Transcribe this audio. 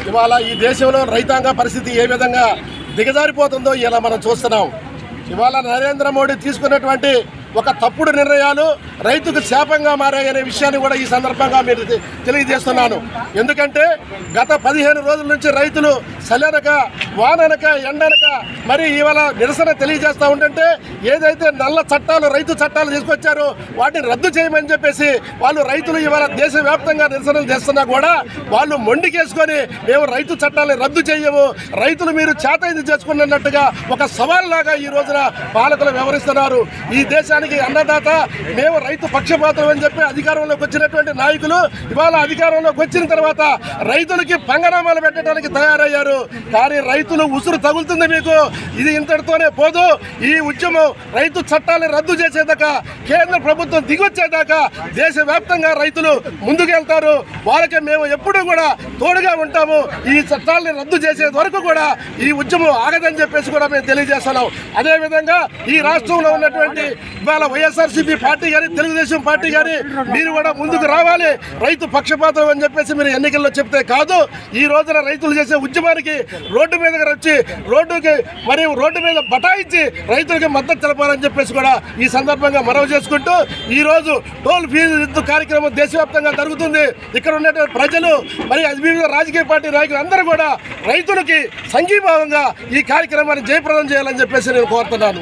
ఇవాళ ఈ దేశంలో రైతాంగ పరిస్థితి ఏ విధంగా దిగజారిపోతుందో ఇలా మనం చూస్తున్నాం. ఇవాళ నరేంద్ర మోడీ తీసుకున్నటువంటి ఒక తప్పుడు నిర్ణయాలు రైతుకు శాపంగా మారాయనే విషయాన్ని కూడా ఈ సందర్భంగా మీరు తెలియజేస్తున్నాను. ఎందుకంటే గత 15 రోజుల నుంచి రైతులు చల్లనక వాననక ఎండనక మరి ఇవాళ నిరసన తెలియజేస్తూ ఉంటుంటే ఏదైతే నల్ల చట్టాలు రైతు చట్టాలు తీసుకొచ్చారో వాటిని రద్దు చేయమని చెప్పేసి వాళ్ళు రైతులు ఇవాళ దేశవ్యాప్తంగా నిరసనలు చేస్తున్నా కూడా వాళ్ళు మొండికేసుకొని మేము రైతు చట్టాలను రద్దు చేయము, రైతులు మీరు చేతైది చేసుకున్నట్టుగా ఒక సవాల్ లాగా ఈ రోజున పాలకులు వ్యవహరిస్తున్నారు. ఈ దేశానికి అన్నదాత మేము రైతు పక్షపాతం అని చెప్పి అధికారంలోకి వచ్చినటువంటి నాయకులు ఇవాళ అధికారంలోకి వచ్చిన తర్వాత రైతులకి పంగనామాలు పెట్టడానికి తయారయ్యారు. కానీ రైతులు ఉసురు తగులుతుంది మీకు. ఇది ఇంతటితోనే పోదు. ఈ ఉద్యమం రైతు చట్టాలను రద్దు చేసేదాకా కేంద్ర ప్రభుత్వం దిగొచ్చేదాకా దేశవ్యాప్తంగా రైతులు ముందుకెళ్తారు. వాళ్ళకి మేము ఎప్పుడూ కూడా తోడుగా ఉంటాము. ఈ చట్టాలను రద్దు చేసే వరకు కూడా ఈ ఉద్యమం ఆగదని చెప్పేసి కూడా మేము తెలియజేస్తున్నాం. అదేవిధంగా ఈ రాష్ట్రంలో ఉన్నటువంటి ఇవాళ వైఎస్ఆర్సీపీ పార్టీ కానీ తెలుగుదేశం పార్టీ కానీ మీరు కూడా ముందుకు రావాలి. రైతు పక్షపాతం అని చెప్పేసి మీరు ఎన్నికల్లో చెప్తే కాదు. ఈ రోజున రైతులు చేసే ఉద్యమానికి రోడ్డు మీదకి వచ్చి రోడ్డు మీద బటాయించి రైతులకి మద్దతు తెలపాలని చెప్పేసి కూడా ఈ సందర్భంగా మనవి చేసుకుంటూ ఈ రోజు టోల్ ఫీజు రద్దు కార్యక్రమం దేశవ్యాప్తంగా జరుగుతుంది. ఇక్కడ ఉన్నటువంటి ప్రజలు మరి వివిధ రాజకీయ పార్టీ నాయకులు అందరూ కూడా రైతులకి సంఘీభావంగా ఈ కార్యక్రమాన్ని జయప్రదం చేయాలని చెప్పేసి నేను కోరుతున్నాను.